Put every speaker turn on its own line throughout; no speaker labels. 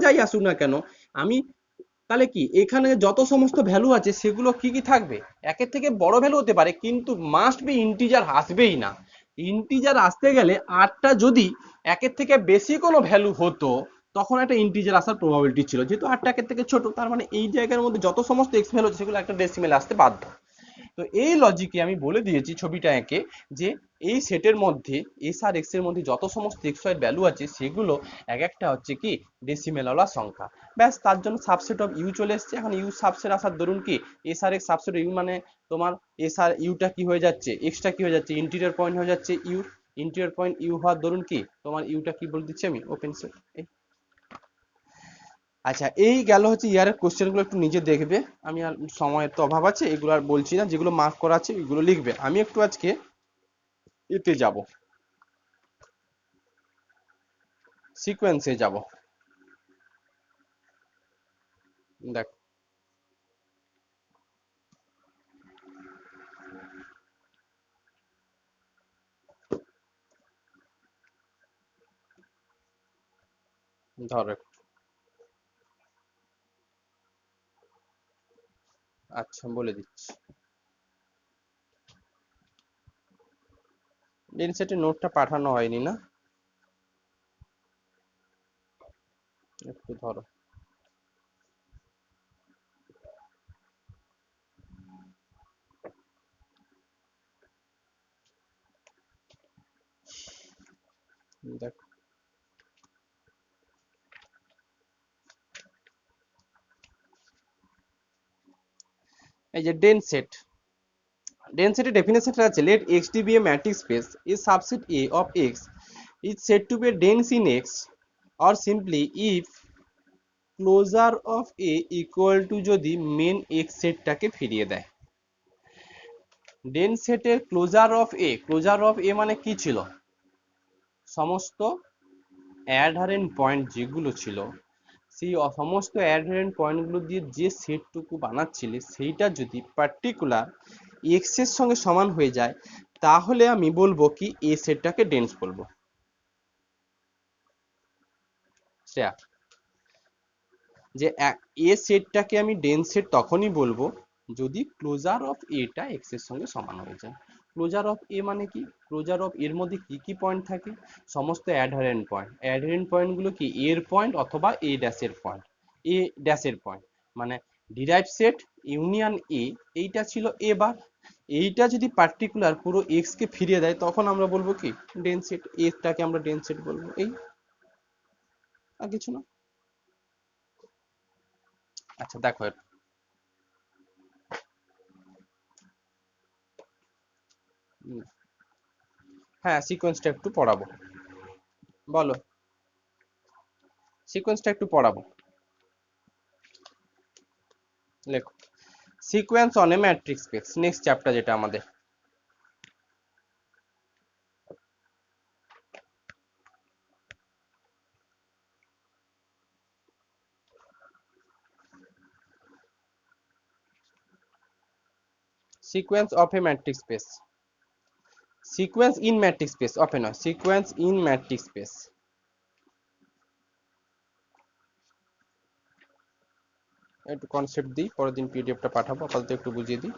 যাই আসুক না কেন, আমি তাহলে কি এখানে যত সমস্ত ভ্যালু আছে সেগুলো কি কি থাকবে, একের থেকে বড় ভ্যালু হতে পারে কিন্তু মাস্ট বি ইন্টিজার আসবেই না। ইন্টিজার আসতে গেলে আটটা যদি একের থেকে বেশি কোনো ভ্যালু হতো তখন একটা ইন্টিজার আসার প্রবাবিলিটি ছিল, যেহেতু আটটা একের থেকে ছোট তার মানে এই জায়গার মধ্যে যত সমস্ত এক্স ভ্যালু আছে সেগুলো একটা ডেসিমেলে আসতে বাধ্য। তো এই লজিকে আমি বলে দিয়েছি ছবিটা এঁকে যে এই সেটের মধ্যে এস আর এক্স এর মধ্যে যত সমস্ত এক্স ওয়াই ভ্যালু আছে সেগুলো এক একটা হচ্ছে কি ডেসিমেলওয়ালা সংখ্যা। ব্যাস তার জন্য সাবসেট অফ ইউ চলে এসছে। এখন ইউ সাবসেট আসার দরুন কি এস আর এক্স সাবসেট ইউ মানে তোমার এস আর ইউটা কি হয়ে যাচ্ছে, এক্সটা কি হয়ে যাচ্ছে, ইন্টিরিয়র পয়েন্ট হয়ে যাচ্ছে ইউ। ইন্টিরিয়র পয়েন্ট ইউ হওয়ার দরুন কি তোমার ইউটা কি বলে দিচ্ছি আমি ওপেন সেট। আচ্ছা এই গেল হচ্ছে ইয়ারের কোশ্চেন গুলো, একটু নিজে দেখবে। আমি আর সময়ের তো অভাব আছে, এগুলো আর বলছি না, যেগুলো মার্ক করা আছে এগুলো লিখবে। আমি একটু আজকে এতে যাব, সিকোয়েন্সে যাব। দেখ ধর আচ্ছা বলে দিচ্ছি। ডেনসিটির নোটটা পাঠানো হয়নি না, একটু ধরো। দেখ এই যে ডেনসেট, ডেনসিটি ডেফিনেশনটা আছে let X be a matrix space is subset A of X is said to be dense in X, or simply if closure of A equal to যদি মেন এক্স সেটটাকে ফিরিয়ে দেয়। ডেন সেটের closure of A, closure of A মানে কি ছিল, সমস্ত অ্যাডহারেন্ট পয়েন্ট যেগুলো ছিল সেই সমস্ত অ্যাডহারেন্ট পয়েন্টগুলো দিয়ে যে সেটটুকু বানাচ্ছিলে সেইটা যদি পার্টিকুলার এক্স এর সঙ্গে সমান হয়ে যায় তাহলে আমি বলবো কি এ সেটটাকে ডেন্স বলবো। শ্রেয়া, যে এ সেটটাকে আমি ডেন্স সেট তখনই বলবো যদি ক্লোজার অফ এটা এক্স এর সঙ্গে সমান হয়ে যায়। ক্লোজার অফ এ মানে কি, ক্লোজার অফ এর মধ্যে কি কি পয়েন্ট থাকে, সমস্ত অ্যাডহারেন্ট পয়েন্ট, অ্যাডহারেন্ট পয়েন্ট গুলো কি এর পয়েন্ট অথবা এ ড্যাশের পয়েন্ট, এ ড্যাশের পয়েন্ট মানে ডিরাইভ সেট ইউনিয়ন এ, এইটা ছিল এ বার। এইটা যদি পার্টিকুলার পুরো এক্স কে ফিরিয়ে দেয় তখন আমরা বলবো কি ডেন্স সেট, এটাকে আমরা ডেন্স সেট বলবো। এই আর কিছু না। আচ্ছা দেখো হ্যাঁ সিকোয়েন্সটা একটু পড়াবো, বলো সিকোয়েন্সটা একটু পড়াবো, লেখো sequence on a matrix space, next chapter যেটা আমাদের। Sequence of a matrix space, sequence in matrix space, of a নয়, সিকোয়েন্স ইন ম্যাট্রিক্স স্পেস। একটু কনসেপ্ট দিই, পরের দিন পিডিএফটা পাঠাবো, আপাতত একটু বুঝিয়ে দিই।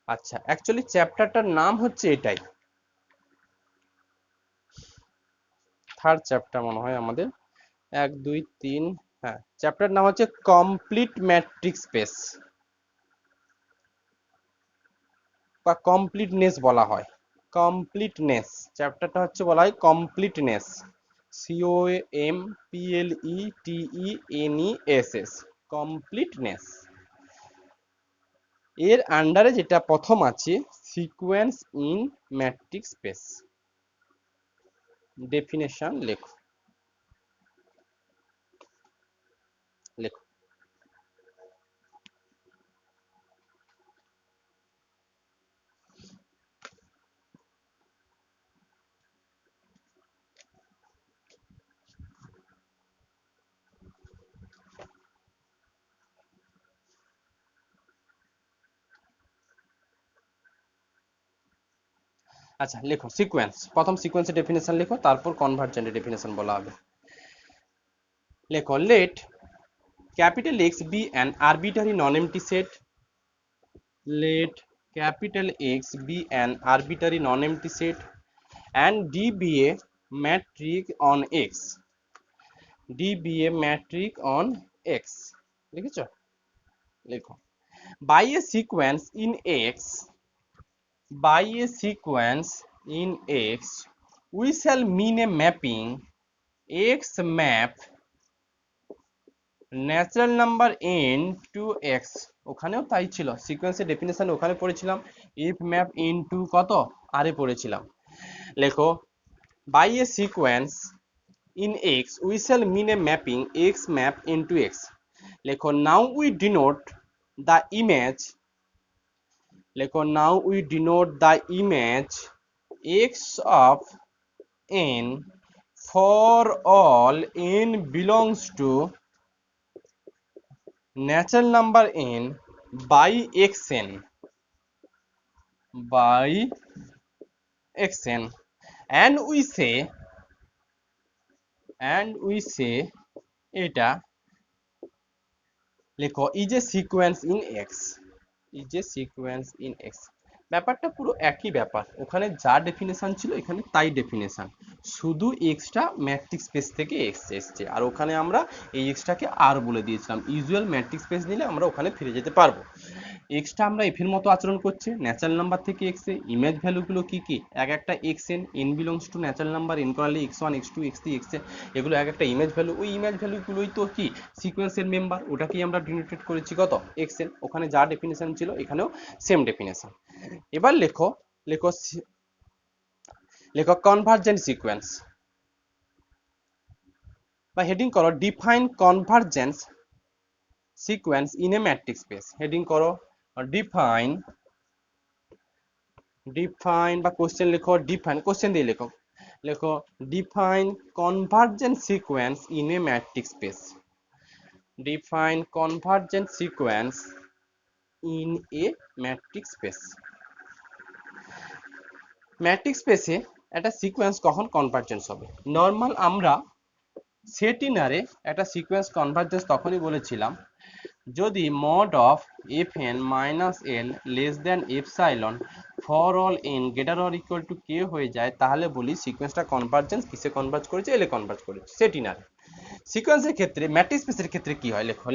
আচ্ছা অ্যাকচুয়ালি চ্যাপ্টারটার নাম হচ্ছে এটাই, থার্ড চ্যাপ্টার মনে হয় আমাদের, এক দুই তিন, হ্যাঁ চ্যাপ্টার নাম হচ্ছে কমপ্লিট ম্যাট্রিক্স স্পেস বা কমপ্লিটনেস বলা হয়। কমপ্লিটনেস চ্যাপ্টারটা হচ্ছে বলা হয় completeness, C O M P L E T E N E S S, completeness. এর আন্ডারে যেটা প্রথম আছে sequence in matrix space, definition লেখো, লেখো। আচ্ছা লেখো সিকোয়েন্স, প্রথম সিকোয়েন্সের ডেফিনেশন লেখো, তারপর কনভার্জেন্টের ডেফিনেশন বলা হবে। লেখো let capital X be an arbitrary non-empty set. Let capital X be an arbitrary non-empty set and D be a matrix on X. D be a matrix on X. লিখেছো? লেখো by a sequence in X, by a sequence in X we shall mean a mapping X map natural number n to x। ওখানেও তাই ছিল, সিকোয়েন্সের definition ওখানে পড়েছিলাম, if map into কত আরে পড়েছিলাম। লেখো by a sequence in x we shall mean a mapping x map into x। লেখো now we denote the image, লেখো now we denote the image x of n for all n belongs to natural number n by xn, by xn and we say এটা লেখো is a sequence in x, is a sequence in x। ব্যাপারটা পুরো একই ব্যাপার, ওখানে যা definition ছিল এখানে তাই ডেফিনেশন, শুধু এক্সটা ম্যাট্রিক্স স্পেস থেকে এক্স এসছে, আর ওখানে আমরা এই এক্সটাকে আর বলে দিয়েছিলাম, ইউজুয়াল ম্যাট্রিক্স স্পেস নিলে আমরা ওখানে ফিরে যেতে পারবো। এক্সটা আমরা এফ এর মতো আচরণ করছে, ন্যাচারাল নাম্বার থেকে এক্স এ ইমেজ ভ্যালুগুলো কি কি, এক একটা X N, N belongs to natural number, N করালে X one X two X three X N, এগুলো এক একটা ইমেজ ভ্যালু, ওই ইমেজ ভ্যালুগুলোই তো কি সিকোয়েন্সের মেম্বার, ওটাকেই আমরা ডিনোটেট করেছি কত এক্স এন, ওখানে যা ডেফিনেশন ছিল এখানেও সেম ডেফিনেশন। এবার লেখো লেখো লেখো কনভার্জেন্ট সিকোয়েন্স, বা হেডিং করো define convergence sequence in a matrix space. Heading করো ডিফাইন, ডিফাইন বা কোশ্চেন লেখো ডিফাইন, কোশ্চেন দিয়ে লেখো, লেখো define convergent sequence in a matrix space, define convergent sequence in a matrix space. Matrix স্পেসে একটা সিকোয়েন্স কখন কনভার্জেন্স হবে, নর্মাল আমরা সেট ইনারে একটা সিকোয়েন্স কনভার্জেন্স তখনই বলেছিলাম যদি mod of fn minus l less than epsilon for all n greater or equal to k হয়ে যায়, তাহলে বলি সিকোয়েন্সটা কনভার্জেন্স কিসে কনভার্জ করেছে, এলে কনভার্জ করেছে সেট ইনারে। সিকোয়েন্সের ক্ষেত্রে ম্যাট্রিক্স স্পেসের ক্ষেত্রে কি হয়, লেখো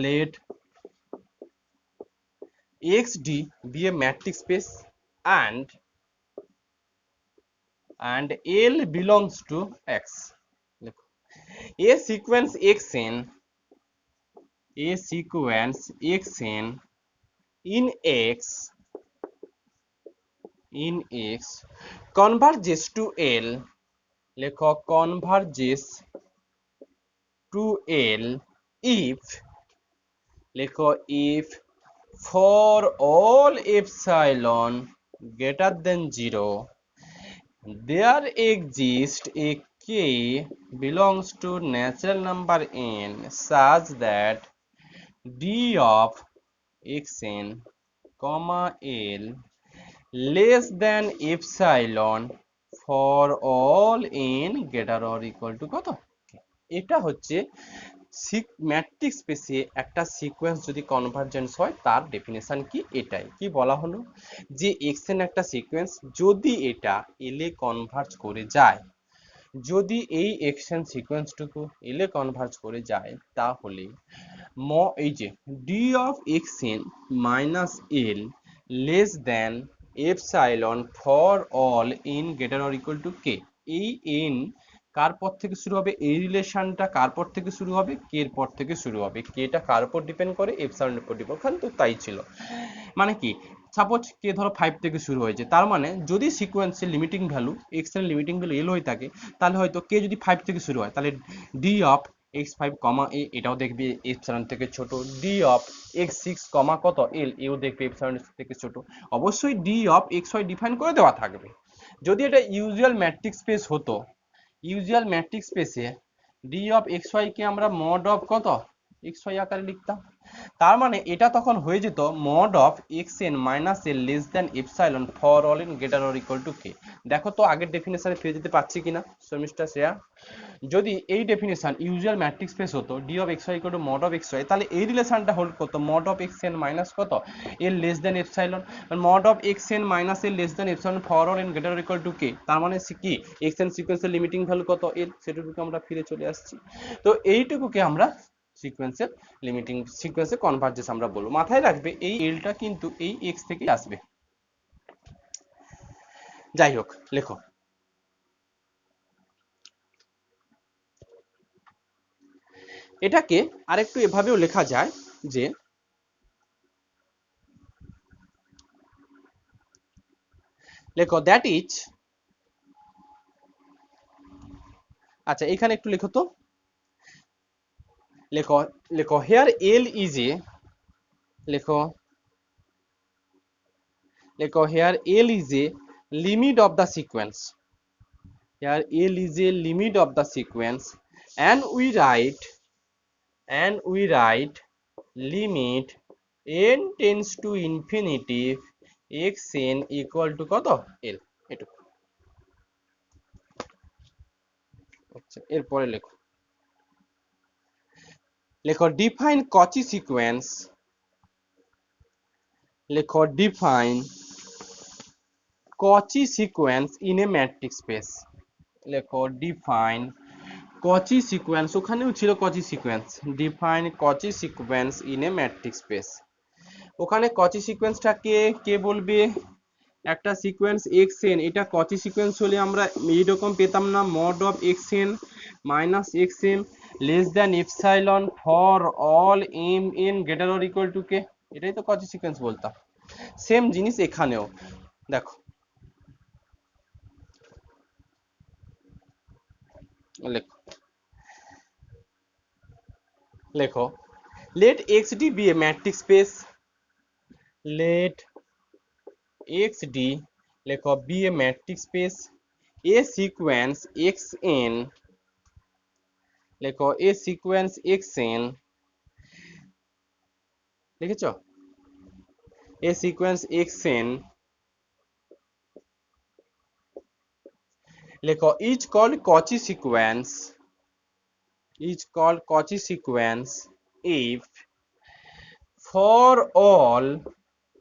let xd be a matrix space and l belongs to x। লেখো a sequence xn, a sequence xn in x converges to l, লেখো converges to l if, লেখো if for all epsilon greater than 0 there exists a k belongs to natural number n such that d of xn comma l less than epsilon for all n greater or equal to কত। এটা হচ্ছে matrix স্পেসে একটা sequence যদি convergence হয় তার definition কি, এটাই কি বলা হলো যে এক্সএন একটা সিকোয়েন্স যদি এটা এলে কনভার্জ করে যায়, যদি এই এক্সএন সিকোয়েন্সটুকু এলে কনভার্জ করে যায় তাহলে এই যে D of x n minus L less than epsilon for all N greater or equal to K, এই এন কার পর থেকে শুরু হবে, এই রিলেশনটা কার পর থেকে শুরু হবে, কে এর পর থেকে শুরু হবে, কেটা কার উপর ডিপেন্ড করে, এপসাইলনের উপর ডিপেন্ড করে, তো তাই ছিল। মানে কি সাপোজ কে ধরো 5 থেকে শুরু হয়েছে, তার মানে যদি সিকোয়েন্সের লিমিটিং ভ্যালু এক্স এর লিমিটিং ভ্যালু এল হয়ে থাকে তাহলে হয়তো কে যদি 5 থেকে শুরু হয় তাহলে ডি অফ x5 কমা এ এটাও দেখবে এপসাইলন থেকে ছোট, ডি অফ x6 কমা কত এল এও দেখবে এপসাইলন থেকে ছোট, অবশ্যই ডি অফ xy ডিফাইন করে দেওয়া থাকবে। যদি এটা ইউজুয়াল ম্যাট্রিক্স স্পেস হতো, ইউজুয়াল ম্যাট্রিক্স স্পেসে ডি অফ xy কে আমরা মড অফ কত এক্স ওয়াই আকারে লিখতাম। তার মানে এটা তখন হয়ে যেত mod of X N minus L less than epsilon for all in greater or equal to K. দেখো তো আগের ডেফিনেশনে ফিরে যেতে পারছি কিনা শর্মিষ্ঠা শ্রেয়া। যদি এই ডেফিনেশন ইউজুয়াল ম্যাট্রিক্স স্পেস হতো D of X Y equal to mod of X Y, তাহলে এই রিলেশনটা হোল্ড করতো mod of X N minus কত L less than epsilon, mod of X N minus L less than epsilon for all in greater or equal to K. তার মানে কি X N সিকোয়েন্সের limiting value কত L, সেটুকুকে আমরা ফিরে চলে আসছি। তো এইটুকুকে আমরা সিকোয়েন্সের লিমিটিং সিকোয়েন্সে কনভার্জেন্স আমরা বলবো। মাথায় রাখবে এই এলটা কিন্তু এই এক্স থেকে আসবে। যাই হোক লেখো, এটাকে আরেকটু এভাবেও লেখা যায় যে লেখো দ্যাট ইজ, আচ্ছা এখানে একটু লেখো তো, লেখো লেখো হেয়ার এল ইজ এ, লেখো লেখো here L is a limit of the sequence, here L is a limit of the sequence and we write limit n tends to infinity xn equal to কত l, এটুকু। আচ্ছা এরপরে লেখো, লেখো define কচি sequence, লেখো ডিফাইন কচি sequence in a matrix space, লেখো ডিফাইন কচি সিকোয়েন্স, ওখানেও ছিল কচি সিকোয়েন্স, ডিফাইন কচি sequence in a matrix space. ওখানে কচি সিকোয়েন্সটা কে বলবে, একটা সিকোয়েন্স এক্স এন, এটা কচি সিকোয়েন্স হলে আমরা এইরকম পেতাম না mod of X N minus X M less than epsilon for all M N greater or equal to K, এটাই তো কচি সিকোয়েন্স বলতাম। সেম জিনিস এখানেও দেখো, লেখো লেখো let xd be a matrix space, let xd লেখো be a matrix space, a sequence xn, লেখো a sequence xn, লিখেছো a sequence xn, লেখো each called Cauchy sequence, each called Cauchy sequence if for all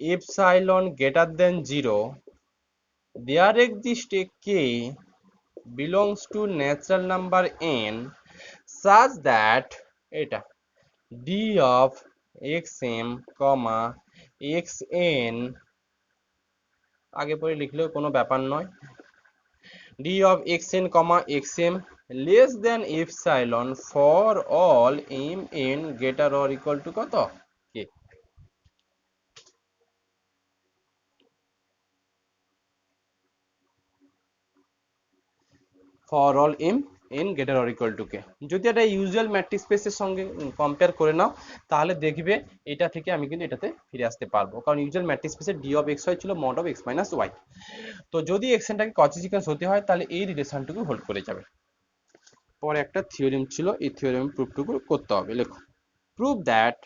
epsilon greater than 0 there exists a k belongs to natural number n such that এটা d of xm comma xn, আগে পরে লিখলেও কোনো ব্যাপার নয়, d of xn comma xm less than epsilon for all mn greater or equal to কত k, for all mn greater or equal to k। যদি এটা ইউজুয়াল ম্যাট্রিক্স স্পেসের সঙ্গে কম্পেয়ার করে নাও তাহলে দেখবে এটা থেকে আমি কিন্তু এটাতে ফিরে আসতে পারবো, কারণ ইউজুয়াল ম্যাট্রিক্স স্পেসে d of xy ছিল mod of x minus y। তো যদি xnটাকে কচি সিকোয়েন্স হতে হয় তাহলে এই রিলেশনটুকু হোল্ড করে যাবে। পরে একটা থিওরেম ছিল, এই থিওরেম প্রুফটুকু করতে হবে। লেখো প্রুভ দ্যাট